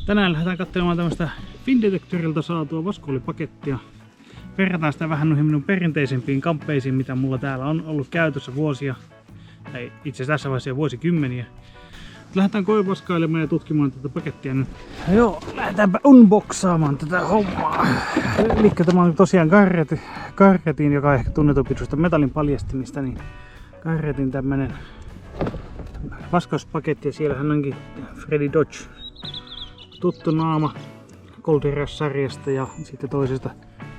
Tänään lähdetään katselemaan tämmöistä Findetektorilta saatua vaskoolipakettia. Verrataan sitä vähän noihin minun perinteisempiin kamppeisiin, mitä mulla täällä on ollut käytössä vuosia. Tai itse asiassa tässä vaiheessa jo vuosikymmeniä. Lähdetään koivaskailemaan ja tutkimaan tätä pakettia nyt. Joo, lähdetäänpä unboxaamaan tätä hommaa. Eli tämä on tosiaan Garrettin, joka on ehkä tunnetumpi tuosta metallin paljastimista, niin Garrettin tämmönen vaskauspaketti, ja siellähän onkin Freddy Dodge, tuttu naama Golden Rush-sarjasta, ja sitten toisesta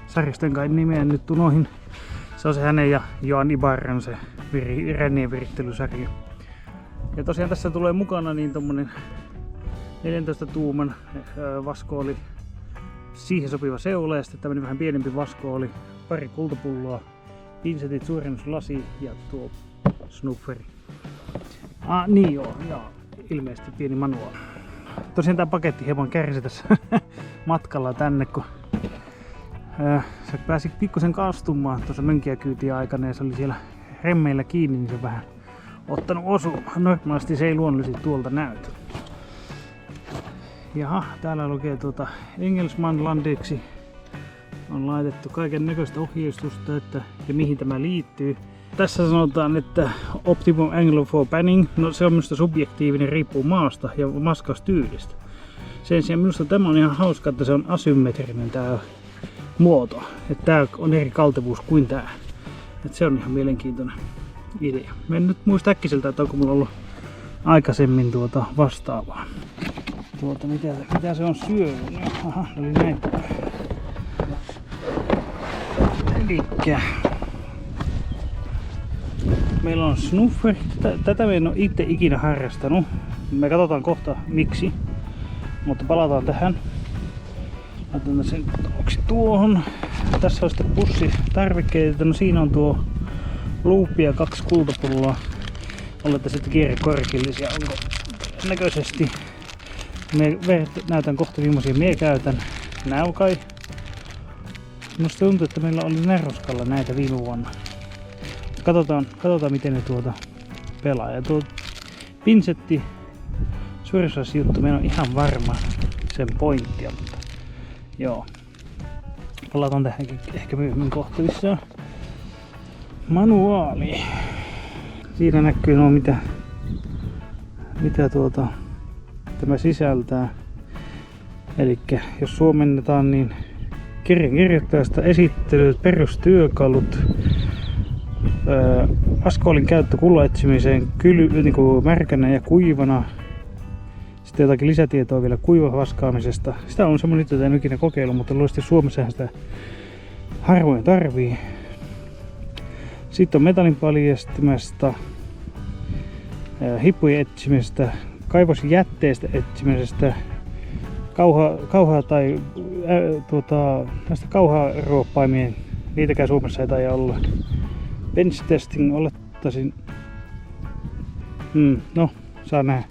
sarjasta, jonka nimeä en nyt unohin. Se on se hänen ja Joan Ibarran se rännien virittelysarja. Ja tosiaan tässä tulee mukana niin tommonen 14 tuuman vaskooli, siihen sopiva seula ja sitten tämmönen vähän pienempi vaskooli, pari kultapulloa, pinsetit, suurennuslasi ja tuo snufferi. Niin joo, ja ilmeisesti pieni manuaali. Tosiaan tää paketti hieman kärsi tässä matkalla tänne, kun se pääsi pikkusen kastumaan tuossa mönkiäkyytin aikana ja se oli siellä remmeillä kiinni, niin se vähän ottanut osumaan. Normaalisti se ei luonnollisesti tuolta näytä. Jaha, täällä lukee Engelsmanlandiksi. On laitettu kaiken näköistä ohjeistusta, ja mihin tämä liittyy. Tässä sanotaan, että optimum angle for panning. No se on minusta subjektiivinen, riippuu maasta ja maskaustyylistä. Sen sijaan minusta tämä on ihan hauska, että se on asymmetrinen tämä muoto. Että tämä on eri kaltevuus kuin tämä. Että se on ihan mielenkiintoinen idea. Mä en nyt muista äkkiseltä, että onko mulla ollut aikaisemmin vastaavaa. Mitä se on syönyt? Aha, oli näin. Elikkä meillä on snuffer. Tätä me en ole itse ikinä harrastanut. Me katsotaan kohta miksi. Mutta palataan tähän. Laitetaan sen tuohon. Tässä on sitten pussi tarvikkeita. No siinä on tuo luuppi ja 2 kultapulloa. Olette sitten kierrekorkillisia. Onko näköisesti? Näytän kohta viimeisiä. Mie käytän näukai. Minusta tuntuu, että meillä oli Nerroskalla näitä viime vuonna. Katsotaan miten ne pelaa. Ja tuo pinsetti juttu, meillä on ihan varma sen pointtia, mutta joo. Palataan tähänkin ehkä myöhemmin kohtelissa. Manuaali. Siinä näkyy mitä tämä sisältää. Elikkä jos suomennetaan, niin kirjankirjoittajasta esittelyt, perustyökalut, vaskoolin käyttö kullan etsimiseen niin märkänä ja kuivana. Sitten jotakin lisätietoa vielä kuivavaskaamisesta. Sitä on semmoinen, jota en ikinä kokeillut, mutta luulisesti Suomessa sitä harvoin tarvii. Sitten on metallin paljastimesta, hippujen etsimisestä, kaivosjätteestä etsimisestä, kauhaa tai näistä kauharuoppaimien, niitäkään Suomessa ei taida olla. Bench testing olettaisin. No, saa nähdä.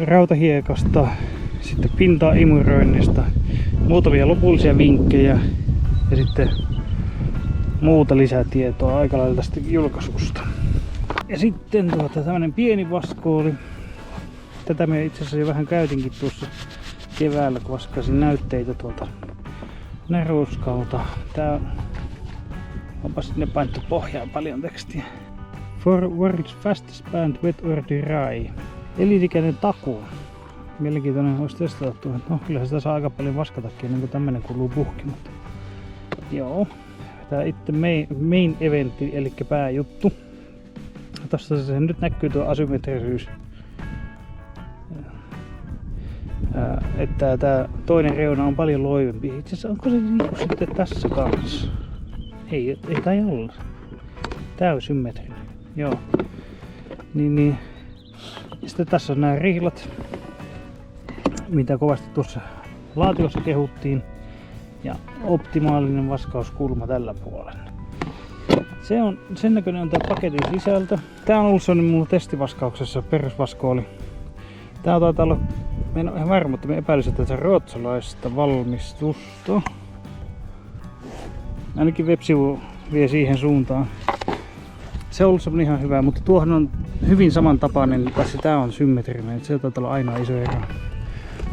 Rautahiekasta, sitten pinta-imuroinnista, muutamia lopullisia vinkkejä ja sitten muuta lisätietoa aika lailla tästä julkaisusta. Ja sitten tämmönen pieni vaskooli. Tätä me itse asiassa jo vähän käytinkin tuossa keväällä, kun vaskasin näytteitä tuolta Neroskalta. Tää onpa sinne painettu pohjaan paljon tekstiä. For world's fastest band, wet or dry. Elinikäinen takuu. Mielenkiintoinen olisi testattu. No kyllä sitä saa aika paljon vaskatakin ennen kuin tämmönen kuluu puhki. Mutta joo. Tää itse main eventti, eli pääjuttu. Tossa se nyt näkyy tuo asymmetrisyys. Että tää toinen reuna on paljon loivempi. Itse asiassa onko se niinku sitten tässä kanssa? Ei tai olla. Täysymmetrinen. Joo. Niin. Sitten tässä on nämä rihlat, mitä kovasti tuossa laatikossa kehuttiin. Ja optimaalinen vaskauskulma tällä puolella. Sen näköinen on tää paketin sisältö. Tää on ollut sellainen mulla testivaskauksessa perusvaskooli. Tää taitaa olla, mä en ole ihan varma, mutta mä epäilisin, että se ruotsalaista valmistusta. Ainakin web-sivu vie siihen suuntaan. Se on ollut semmonen ihan hyvä, mutta tuohon on hyvin samantapainen, paitsi tää on symmetrinen, se taitaa olla aina iso ero.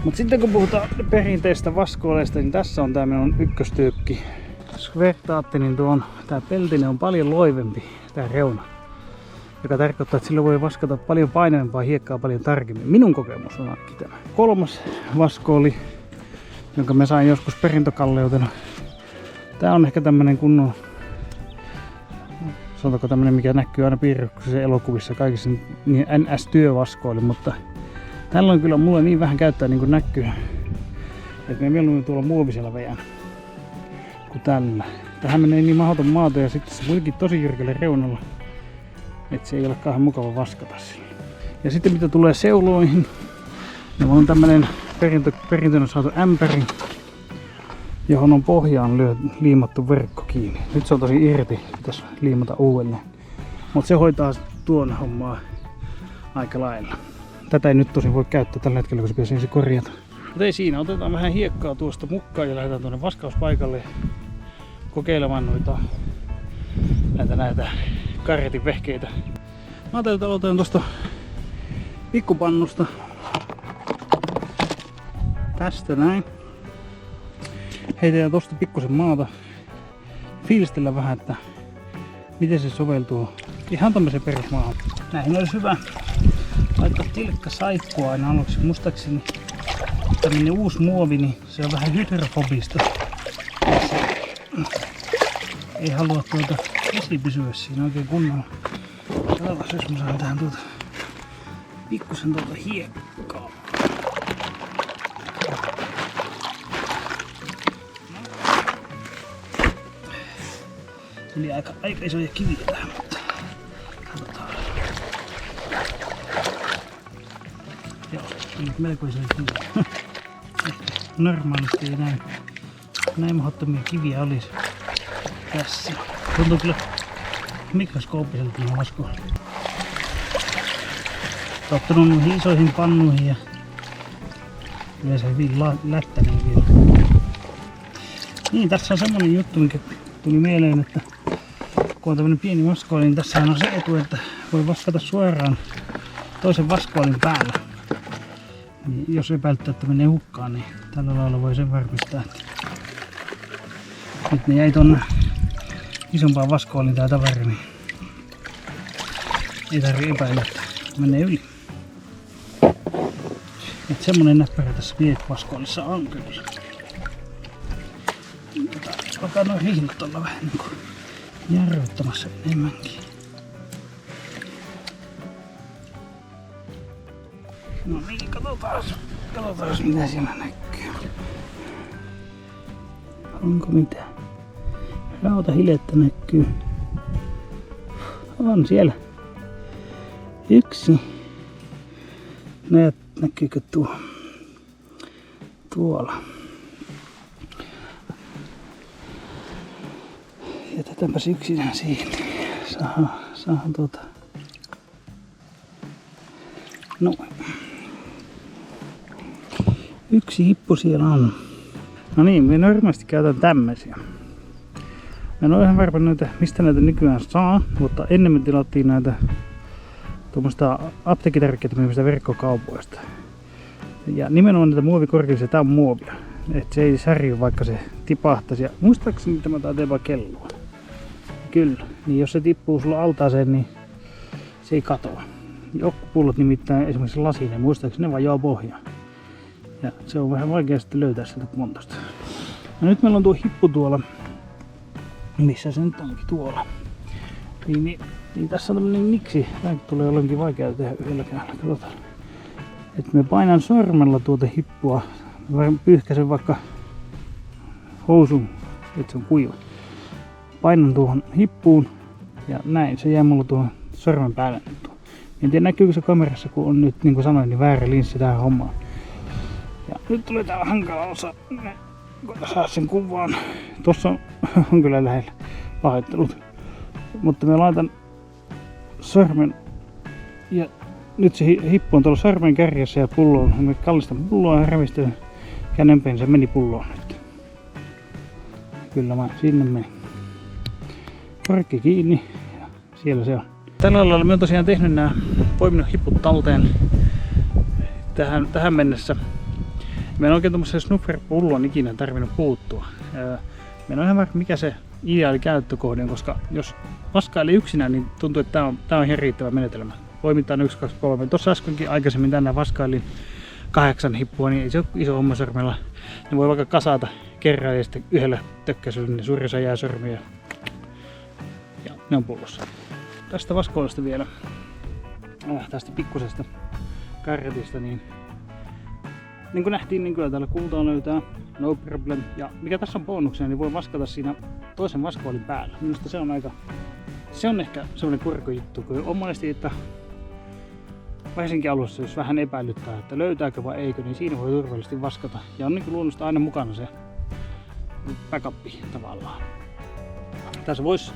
Mut sitten kun puhutaan perinteistä vaskoileista, niin tässä on tää minun ykköstyykki. Jos vertaatte, niin tää peltinen on paljon loivempi, tää reuna. Joka tarkoittaa, että sillä voi vaskata paljon painavempaa hiekkaa paljon tarkemmin. Minun kokemus on ainakin tämä. Kolmas vaskooli, jonka mä sain joskus perintökalleutena. Tää on ehkä tämmönen kunnon, sanotaanko tämmönen, mikä näkyy aina piirroksissa elokuvissa, kaikissa niin NS-työvaskoili, mutta tällä on kyllä mulle niin vähän käyttää niin kuin näkyy, että me mieluummin tuolla muovisella veän kuin tällä. Tähän menee niin mahdoton maata ja sitten se kuitenkin tosi jyrkälle reunalla, että se ei ole kauhean mukava vaskata sillä. Ja sitten mitä tulee seuloihin, niin on tämmönen perintönä saatu ämpäri, johon on pohjaan liimattu verkko kiinni. Nyt se on tosi irti, pitäisi liimata uudelleen. Mutta se hoitaa tuon hommaa aika lailla. Tätä ei nyt tosi voi käyttää tällä hetkellä, kun se pitäisi ensin korjata. Mutta ei siinä, otetaan vähän hiekkaa tuosta mukaan ja lähdetään tuonne vaskauspaikalle kokeilemaan näitä karjatin vehkeitä. Mä ajattelin, että aloitan tuosta pikkupannusta. Tästä näin. Heitetään tosta pikkusen maata. Fiilistellä vähän, että miten se soveltuu ihan tämmöisen perusmaahan. Näihin olisi hyvä laittaa tilkka saippua aina aluksi. Muistaakseni tämmönen uusi muovi, niin se on vähän hydrofobista. Ei halua vesi pysyä siinä oikein kunnolla. Katsotaan, jos mä saan tähän pikkusen hiekkaa. Tuli aika isoja kiviä tähän, mutta katsotaan. Joo, tuli melko isoja kiviä. Normaalisti ei näin mahdottomia kiviä olisi tässä. Tuntuu kyllä mikroskooppiselta nämä vaskoilut. Tottunut noihin isoihin pannuihin ja yleensä hyvin lättäinen vielä. Niin, tässä on semmonen juttu, mikä tuli mieleen, että kun on tämmönen pieni vaskoili, niin tässä on se etu, että voi vaskata suoraan toisen vaskoilin päällä. Niin jos epäilyttää, että menee hukkaan, niin tällä lailla voi sen varmistaa, että nyt ne jäi tonne isompaan vaskoilin tää taveri, niin ei tarvitse epäillä, että menee yli. Että semmonen näppärä tässä piekvaskoilissa on kyllä. Alkaa noin rihnat olla vähän niin kuin jarruttamassa enemmänkin. No niin, katsotaan mitä siellä näkyy. Onko mitään? Rautahilettä näkyy. On siellä. Yksi. Näkyykö tuolla? Jätetäänpäs yksinään siihen. Saadaan No. Yksi hippu siellä on. No niin, me normaalisti käytän tämmösiä. Mä en ole ihan varma mistä näitä nykyään saa, mutta ennen me tilattiin näitä tuommoista apteekkitarvikkeita myyvistä verkkokaupoista. Ja nimenomaan näitä muovikorkeuksia, tää on muovia. Et se ei särjy, vaikka se tipahtaisi. Ja muistaakseni tämä taitaa jopa kelloa. Kyllä, niin jos se tippuu sulla altaaseen, niin se ei katoa. Jotkut pullot nimittäin esimerkiksi lasinen, muistaakseni ne vajoaa pohjaan. Ja se on vähän vaikea sitten löytää sieltä montosta. No nyt meillä on tuo hippu tuolla. Missä se nyt onkin tuolla? Niin tässä on tämmönen niksi. Tää tulee ollenkin vaikea tehdä yhdellä kädellä. Katsotaan. Et me painan sormella tuota hippua. Mä pyyhkäsen vaikka housun, että se on kuiva. Painan tuohon hippuun ja näin. Se jää mulla tuohon sormen päälle. En tiedä näkyykö se kamerassa, kun on nyt niin kuin sanoin, niin väärä linssi tähän hommaan. Ja nyt tulee tää hankala osa. Koita saa sen kuvaan. Tossa on kyllä lähellä pahoittelut. Mutta mä laitan sormen ja nyt se hippu on tuolla sormen kärjessä ja pulloon. Mä kallistan pulloa ja rävistelen kännenpäin, se meni pulloon nyt. Kyllä mä sinne meni. Korkki kiinni ja siellä se on. Tällä lailla mä oon tosiaan tehnyt poiminut hipput talteen tähän mennessä. Mä en oikein tommoseen snuffer-pulloon ikinä tarvinnut puuttua. Mä en ole ihan varma mikä se ideaali käyttökohde on, koska jos vaskailee yksinään, niin tuntuu, että tää on ihan riittävä menetelmä. Voi mitään 1, 2, 3. Tuossa äskenkin aikaisemmin tänään vaskailin 8 hippua, niin ei se ole iso homma sormella. Ne voi vaikka kasata kerran ja sitten yhdellä tökkäisyllä niin suurin osa jää sormia. Ja ne on pullossa. Tästä vaskoilasta vielä, tästä pikkusesta karretista, niin kuin nähtiin, niin kyllä täällä kultaa löytää, no problem. Ja mikä tässä on bonuksena, niin voi vaskata siinä toisen vaskoilin päällä. Minusta se on ehkä semmoinen kurkujuttu, kun on monesti, että varsinkin alussa, jos vähän epäilyttää, että löytääkö vai eikö, niin siinä voi turvallisesti vaskata. Ja on niin kuin luonnosta aina mukana se backup tavallaan. Tässä voisi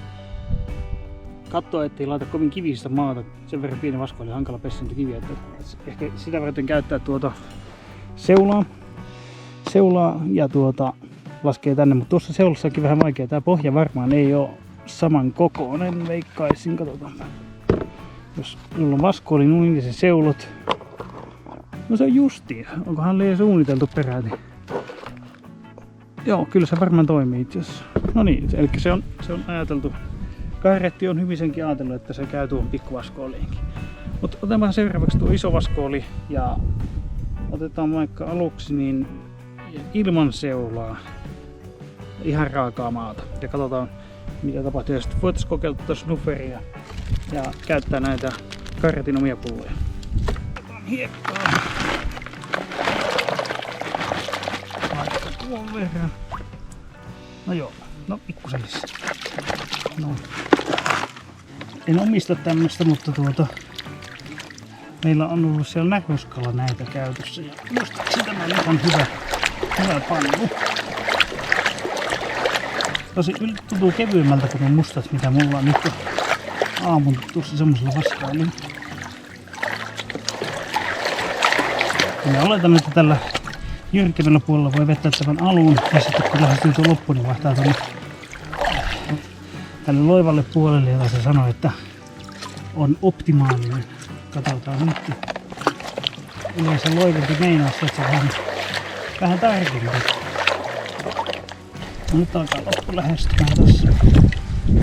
katsoa, ettei laita kovin kivisistä maata. Sen verran pieni vaskoili hankala pessintäkiviä, että ehkä sitä varten käyttää tuota seulaa ja laskee tänne, mutta tuossa seulassakin vähän vaikea. Tää pohja varmaan ei ole saman kokoinen, veikkaisin, katsotaan. Jos sulla on vaskoili niin se seulot. No se on justiin. Onkohan liian suunniteltu peräti? Joo, kyllä se varmaan toimii itse asiassa. No niin, eli se on ajateltu. Karretti on hyvin senkin ajatellut, että se käy tuohon pikkuvaskooliinkin. Mutta otetaan seuraavaksi tuo iso vaskooli ja otetaan vaikka aluksi niin ilman seulaa. Ihan raakaa maata. Ja katsotaan mitä tapahtuu. Ja sitten voitaisiin kokeilla tuota snufferia ja käyttää näitä karretin omia pulloja. Otetaan hiekkaa. Vaikka tuon verran. No joo, no pikkusen lisää. No. En omista tämmöstä, mutta meillä on ollut siellä Näköskalla näitä käytössä. Ja muistaakseni tämä on hyvä pannu. Tosi tuntuu kevyemmältä kuin ne mustat, mitä mulla on nyt aamun tuossa semmosella vaskailun. Ja oletan, että tällä jyrkemmällä puolella voi vetää tämän alun ja sitten kun lähestyy tuo loppu, niin vaihtaa tuonne tälle loivalle puolelle, jota se sanoi, että on optimaalinen. Katsotaan nyt. Yleensä loivempi meinaa se, että se on vähän tarkempi. No nyt alkaa loppu lähestymään tässä.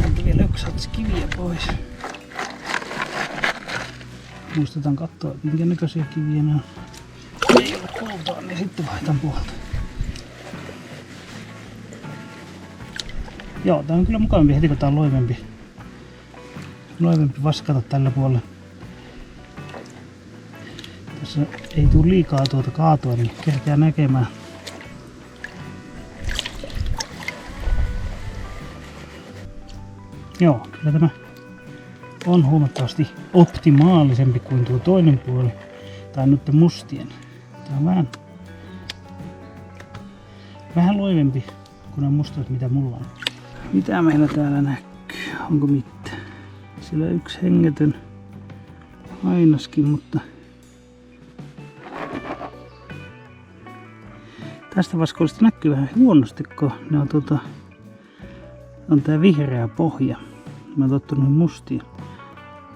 Onko vielä yksi satsi kiviä pois. Muistetaan katsoa, minkä näköisiä kiviä ne on. Ei ole kultaa, niin sitten vaihtan puolta. Joo, tää on kyllä mukavampi heti kun tää on loivempi vaskata tällä puolella. Tässä ei tule liikaa tuota kaatua, niin kerkeää näkemään. Joo, kyllä tämä on huomattavasti optimaalisempi kuin tuo toinen puoli. Tai nyt mustien. Tää on vähän loivempi kuin on mustat, mitä mulla on. Mitä meillä täällä näkyy? Onko mitään? Siellä yksi hengetön ainaskin, mutta tästä vaskoilista näkyy vähän huonosti, kun ne on tää vihreä pohja. Mä oon tottunut mustia.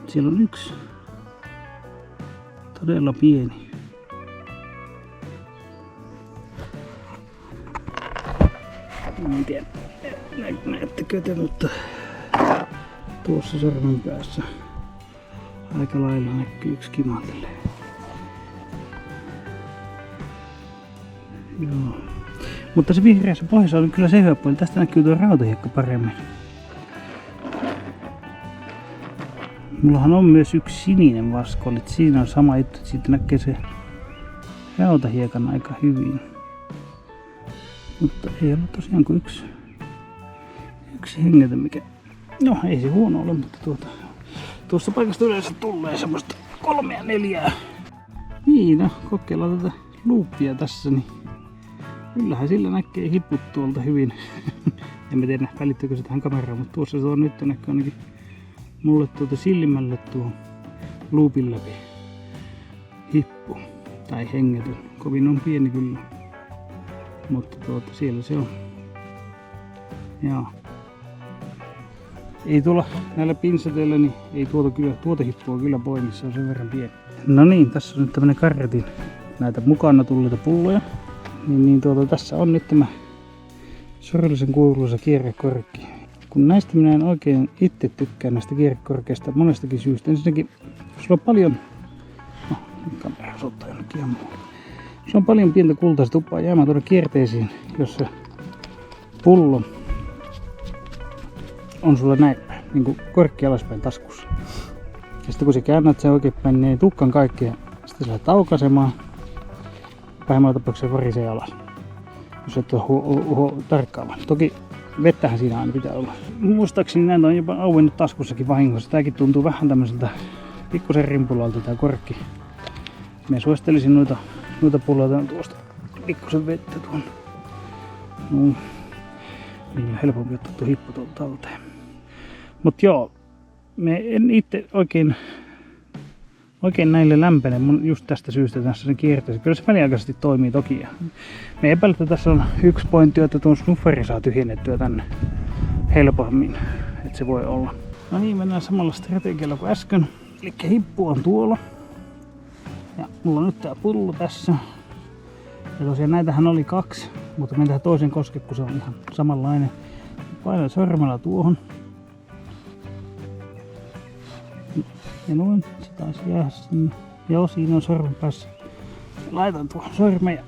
Siellä on yksi todella pieni. En tiedä, näettekö te, mutta tuossa sormen päässä aika lailla näkyy yksi kimatelle. Joo. Mutta se vihreässä pohjassa on kyllä se hyvä puoli. Tästä näkyy tuo rautahiekka paremmin. Mullahan on myös yksi sininen vaskoili. Siinä on sama juttu, että siitä näkee se rautahiekan aika hyvin. Mutta ei ollut tosiaan kuin yksi hengetön, mikä... No ei se huono ole, mutta tuossa paikasta yleensä tulee semmoista 3 ja 4. Niin, no kokeillaan tätä luuppia tässä, niin kyllähän sillä näkee hiput tuolta hyvin. En tiedä välittyykö se tähän kameraan, mutta tuossa se on nyt näkyy ainakin mulle silmälle tuo luupin läpi hippu tai hengetön. Kovin on pieni kyllä, mutta siellä se on. Joo. Ei tuolla näillä pinseteillä, niin ei tuota hippua kyllä poimi, se on sen verran pieni. No niin, tässä on nyt tämmönen karretin näitä mukana tulleita pulloja. Tässä on nyt tämä surullisen kuuluisa kierrekorkki. Kun näistä minä en oikein itse tykkää näistä kierrekorkeista monestakin syystä. Ensinnäkin, sulla on paljon... kamera ottaa jonnekin ihan muualle. Sulla on paljon pientä kultaista tuppaa jäämään tuonne kierteisiin, jos se pullo on sulla näin, niin kuin korkki alaspäin taskussa. Ja sitten kun sä käännät sen oikeinpäin, niin ei tukkaan kaikkea. Sitten sä lähdet aukaisemaan. Pahimmalla tapauksessa varisee alas, jos et ole tarkkaamaan. Toki vettähän siinä aina pitää olla. Muistaakseni näin on jopa auennut taskussakin vahingossa. Tääkin tuntuu vähän tämmöiseltä pikkusen rimpulalta tää korkki. Mä suosittelisin noita pulloita tuosta pikkusen vettä tuon. Niin on helpompi ottaa tuo hippu tuolta talteen. Mut joo, me en itse oikein näille lämpene just tästä syystä tässä sen kierteessä. Kyllä se väliaikaisesti toimii toki. Me epäilen, että tässä on yksi pointti, että tuon snufferi saa tyhjennettyä tänne helpommin. Että se voi olla. No niin, mennään samalla strategialla kuin äsken. Eli hippu on tuolla. Ja mulla on nyt tää pullo tässä. Ja tosiaan näitähän oli 2, mutta mennään toisen koske, kun se on ihan samanlainen. Painan sormella tuohon. Ja noin, se taisi jäädä sinne. Joo, siinä on sormen päässä. Laitan tuohon sormen ja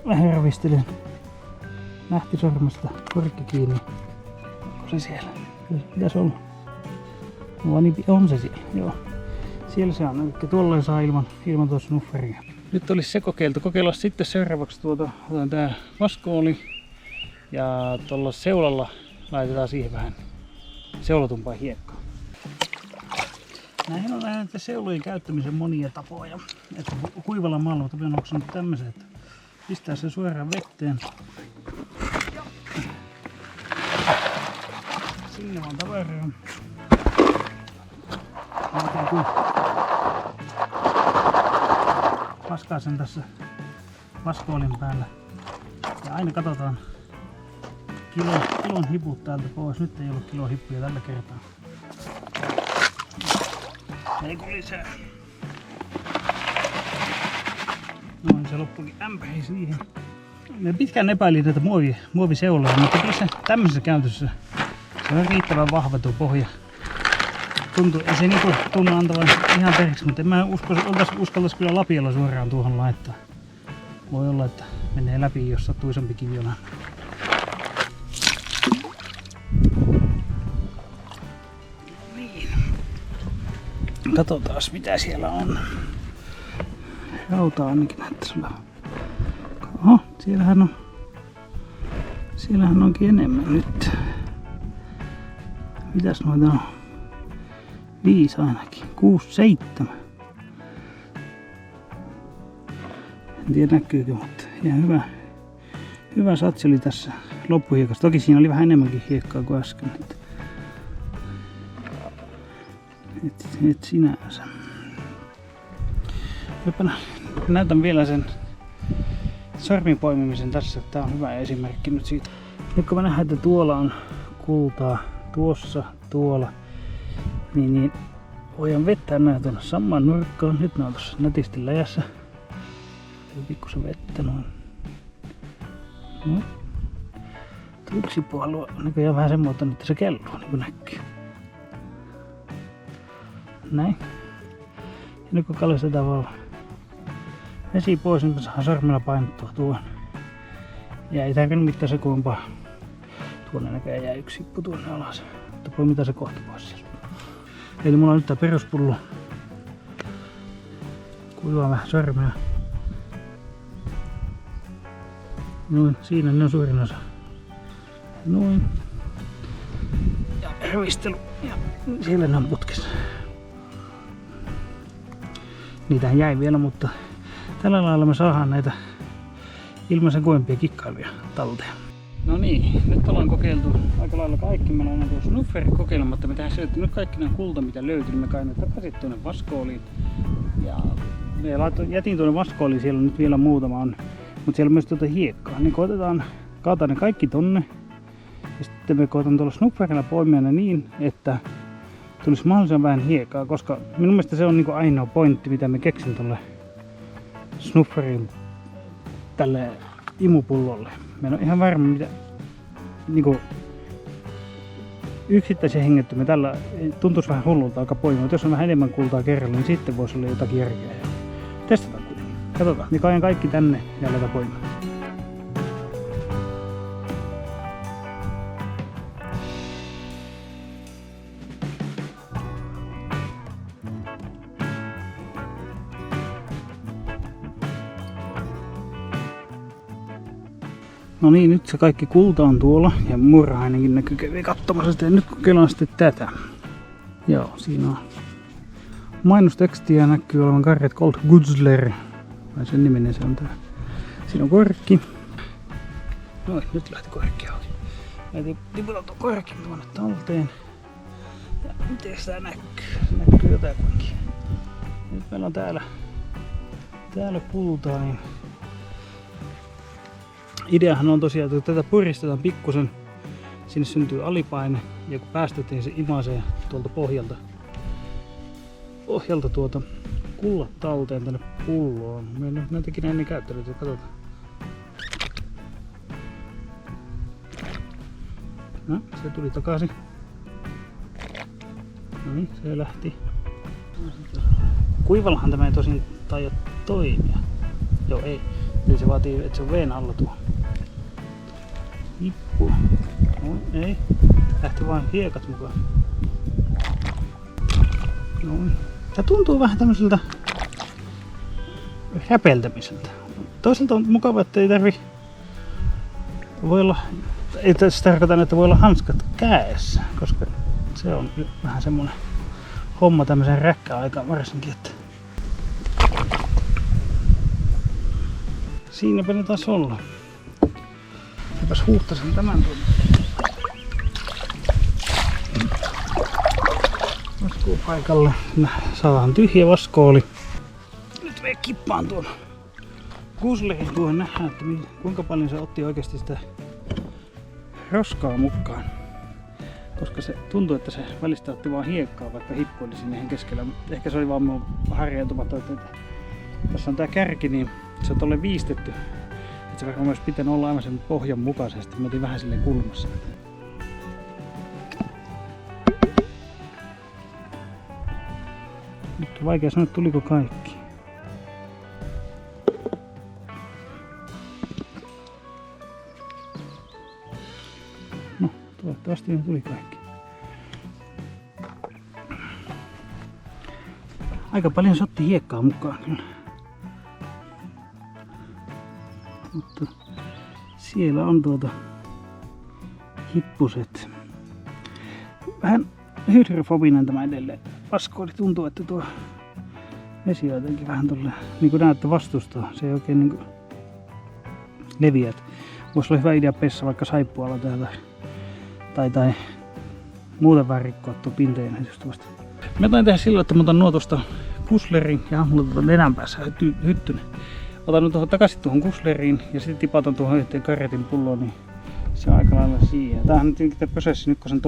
vähän ravistelen nähtisormesta korkki kiinni. Onko se siellä? Kyllä se pitäisi olla. On se siellä, joo. Siellä se on, eli tuolloin saa ilman tuossa snufferia. Nyt olisi se kokeiltu. Kokeillaan sitten seuraavaksi otetaan tää vaskooli. Ja tuolla seulalla laitetaan siihen vähän seulatumpaa hiekkaa. Näihin on näitä seulojen käyttämisen monia tapoja. Että kuivalla maalla, mutta onko se nyt tämmöiset, että pistää sen suoraan vetteen. Sinne vaan tavaraa. Paskaa sen tässä vaskoolin päällä. Ja aina katsotaan kilon hiput täältä pois. Nyt ei ollut kilon hippuja tällä kertaa. Ei kun lisää. Noin, se loppukin ämpäri siihen. Me pitkään epäilin tätä muoviseuloa, mutta tässä tämmöisessä käytössä se on riittävän vahva tuo pohja. Ei se niinku tunnu antavan ihan periksi, mutta en mä uskaltaisi kyllä lapialla suoraan tuohon laittaa. Voi olla, että menee läpi, jos sattuu isompi kiviona. Niin. Katsotaan mitä siellä on. Rautaa ainakin näyttäisi olevan. Oho, siellähän onkin enemmän nyt. Mitäs noita on? 5 ainakin. 6, 7. En tiedä näkyykö, mutta ihan hyvä satseli tässä loppuhiekassa. Toki siinä oli vähän enemmänkin hiekkaa kuin äsken. Et sinänsä. Näytän vielä sen sormin poimimisen tässä. Tää on hyvä esimerkki nyt siitä. Nyt kun mä nähdään, että tuolla on kultaa, tuolla, niin voidaan vettää näitä tuonne samaan nurkkaan. Nyt ne on tuossa nätisti läjässä. Pikkusen vettä noin. No. Yksi puoli on näköjään vähän semmoinen, että se kelluu, niin kuin näkyy. Näin. Ja nyt kun kalistetaan vaan vesi pois, niin saadaan sormella painottua tuon. Ja ei tarvitse mitään se kuinpaa. Tuonne näköjään jää yksi hippu tuonne alas. Mutta poimitaan se kohta pois sieltä. Eli mulla on nyt tää peruspullo. Kuivaa vähän sormea. Noin, siinä ne on suurin osa. Noin. Ja revistely. Ja siellä ne on putkessa. Niitähän jäi vielä, mutta tällä lailla me saadaan näitä ilmaisen koempia kikkailuja talteen. No niin, nyt ollaan kokeiltu aika lailla kaikki. Meillä on tuossa snufferi kokeilematta. Me tehdään se, että nyt kaikki nämä kulta mitä löytyi, me kainan takaisin tuonne vaskooliin. Ja me jätin tuonne vaskooliin, siellä nyt vielä muutama on. Mutta siellä on myös tuota hiekkaa. Niin kaataan ne kaikki tonne. Ja sitten me koetan tuolla snufferilla poimia ne niin, että tulisi mahdollisimman vähän hiekkaa. Koska minun mielestä se on niinku ainoa pointti, mitä me keksin tuolle snufferin tälle imupullolle. Mä en ole ihan varma mitä niinku yksittäisiä hengettömiä tällä tuntuisi vähän hullulta alkaa poimia, mutta jos on vähän enemmän kultaa kerralla, niin sitten voisi olla jotakin järkeä. Testataan kuitenkin. Katsotaan, niin ajan kaikki tänne ja aletaan poimaa. No niin, nyt se kaikki kulta on tuolla ja Murhainenkin näkyy kävi katsomassa sitä. Nyt kokeillaan sitten tätä. Joo, siinä on mainostekstiä, näkyy olevan Garrett Gold Gutzler. Vai sen niminen se on tää. Siinä on korkki. Noin, nyt lähti korkki auki. Mä tiputan tuon korkin tuonne talteen. Ja miten sitä näkyy? Se näkyy jotakuinkin. Nyt meillä on täällä kultaa, niin ideahan on tosiaan, että tätä puristetaan pikkusen, sinne syntyy alipaine ja kun päästettiin se imasee tuolta pohjalta kullat talteen tänne pulloon. Mä en ole näitäkin ennen käyttänyt, että katsotaan. No, se tuli takaisin. No niin, se lähti. Kuivallahan tämä ei tosin taida toimia. Joo, ei. Eli se vaatii, että se on veen alla tuo. Hippu. No, ei. Lähti vain hiekat mukaan. Noin. Tää tuntuu vähän tämmöiseltä räpeltämiseltä. Toisaalta on mukava, että ei tarvi voi olla, ei tässä tarkoita, että voi olla hanskat kädessä, koska se on vähän semmonen homma tämmöisen räkkäaikaan varsinkin, että siinäpä ne taas olla. Mäpäs huuhtasin tämän tuonne. Vaskoo paikalle. Saadaan tyhjä vaskooli. Nyt me kippaan tuon Gutzlerin tuohon, nähdään, että kuinka paljon se otti oikeasti sitä roskaa mukaan. Koska se tuntuu, että se välistä otti vaan hiekkaa, vaikka hippuili sinne ihan keskellä. Ehkä se oli vaan mun harjaantumatta, että tässä on tää kärki, niin se on tolle viistetty. Että se varmaan olisi pitänyt olla aivan sen pohjan mukaisesti. Mä otin vähän silleen kulmassa. Nyt on vaikea sanoa, että tuliko kaikki. No, toivottavasti ne tuli kaikki. Aika paljon se otti hiekkaa mukaan kyllä. Mutta siellä on hippuset. Vähän hydrofobinen tämä edelleen. Vaskooli tuntuu, että tuo vesi on jotenkin vähän tolleen, niin kuin näette, vastustaa. Se ei oikein niin kuin leviä. Voisi olla hyvä idea pessä vaikka saippualla täällä. Tai muuten vähän rikkoa tuo pinteen edustavasti. Mä tain tehdä sillä, että mä otan nuo tuosta Gutzlerin ja mulla nenän päässä hyttynen. Otan nyt takaisin tuohon Gutzleriin ja sitten tipataan tuohon yhteen Garrettin pulloon, niin se on aika lailla siihen. Tämähän nyt tämä prosessi, nyt kun sen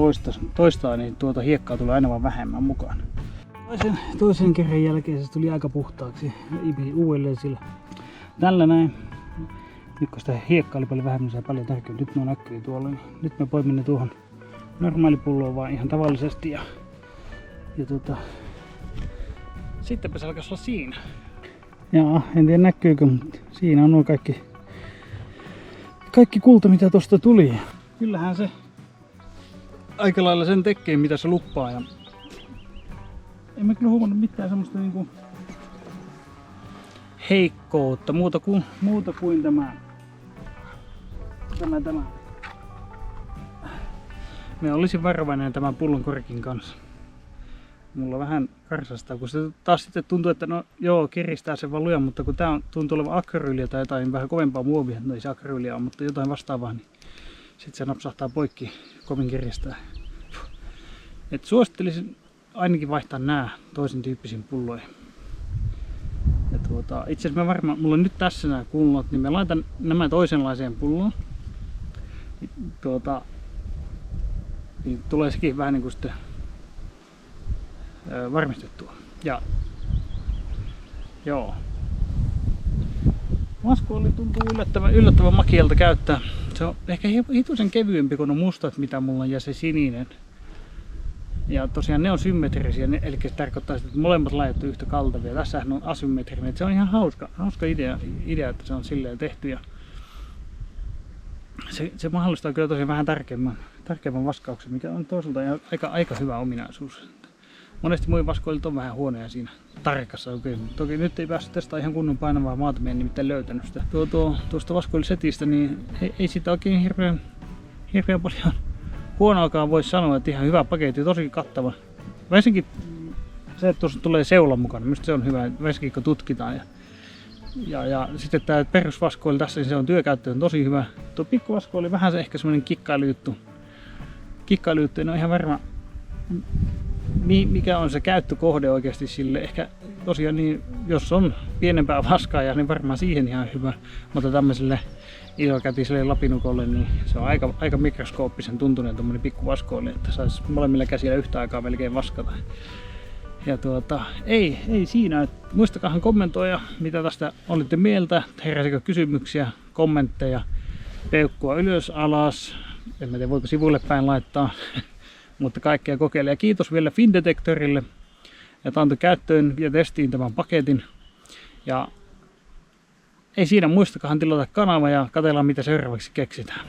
toistaa, niin tuota hiekkaa tulee aina vaan vähemmän mukaan. Toisen kerran jälkeen se tuli aika puhtaaksi uudelleen sillä. Tällä näin. Nyt kun sitä hiekkaa oli paljon vähemmän, se paljon tärkeää. Nyt ne näkyy tuolla. Niin nyt mä poimin ne tuohon normaalipulloon vaan ihan tavallisesti. Ja sittenpä se alkaisi olla siinä. Jaa, en tiedä näkyykö, mutta siinä on nuo kaikki kulta mitä tosta tuli. Kyllähän se aika lailla sen tekee mitä se luppaa. Ja en mä kyllä huomannut mitään semmoista niinku heikkoutta muuta kuin tämä. Mä olisin varovainen tämän pullon korkin kanssa. Mulla vähän karsastaa, kun se taas sitten tuntuu, että no joo, kiristää se vaan luja, mutta kun tää tuntuu olevan akryyliä tai jotain vähän kovempaa muovia, no ei se akryyliä ole, mutta jotain vastaavaa, niin sitten se napsahtaa poikki, kovin kiristää. Et suosittelisin ainakin vaihtaa nää toisen tyyppisiin pulloihin. Ja itse asiassa mulla on nyt tässä nämä pullot, niin mä laitan nämä toisenlaiseen pulloon. Niin tulee sekin vähän niin kuin sitten varmistettua. Ja joo. Vaskooli tuntuu yllättävän makealta käyttää. Se on ehkä hituisen kevyempi kuin on mustat, mitä mulla on, ja se sininen. Ja tosiaan ne on symmetrisiä, eli se tarkoittaa, että molemmat lajit on yhtä kaltavia. Tässähän on asymmetrinen. Se on ihan hauska idea, että se on silleen tehty. Ja se mahdollistaa kyllä tosiaan vähän tarkemman vaskauksen, mikä on toisaalta aika hyvä ominaisuus. Monesti muiden vaskoilit on vähän huonoja siinä tarkassa. Toki nyt ei päässyt testaa ihan kunnon painavaa maata, en nimittäin löytänyt sitä. Tuosta vaskoilisetistä, niin ei sitä oikein hirveän paljon huonoakaan voi sanoa, että ihan hyvä paketti, tosi kattava. Varsinkin se, että tuossa tulee seula mukana, minusta se on hyvä, varsinkin kun tutkitaan. Ja sitten tämä perusvaskoili tässä, niin se on työkäyttöön tosi hyvä. Tuo pikkuvaskoili vähän se ehkä semmoinen kikkailijuttu. En ole ihan varma, mikä on se käyttökohde oikeasti sille. Ehkä tosiaan niin, jos on pienempää vaskaajaa, niin varmaan siihen ihan hyvä. Mutta tämmöiselle isokätiselle lapinukolle, niin se on aika mikroskooppisen tuntunen tuommoinen pikkuvaskoili, että saisi molemmilla käsillä yhtä aikaa melkein vaskata. Ja ei siinä. Muistakahan kommentoida, mitä tästä olitte mieltä. Heräsikö kysymyksiä, kommentteja, peukkua ylös, alas. En tiedä, voiko sivuille päin laittaa. Mutta kaikkea kokeile. Ja kiitos vielä Findetektorille, että antoi käyttöön ja testiin tämän paketin. Ja ei siinä, muistakahan tilata kanava ja katsellaan mitä seuraavaksi keksitään.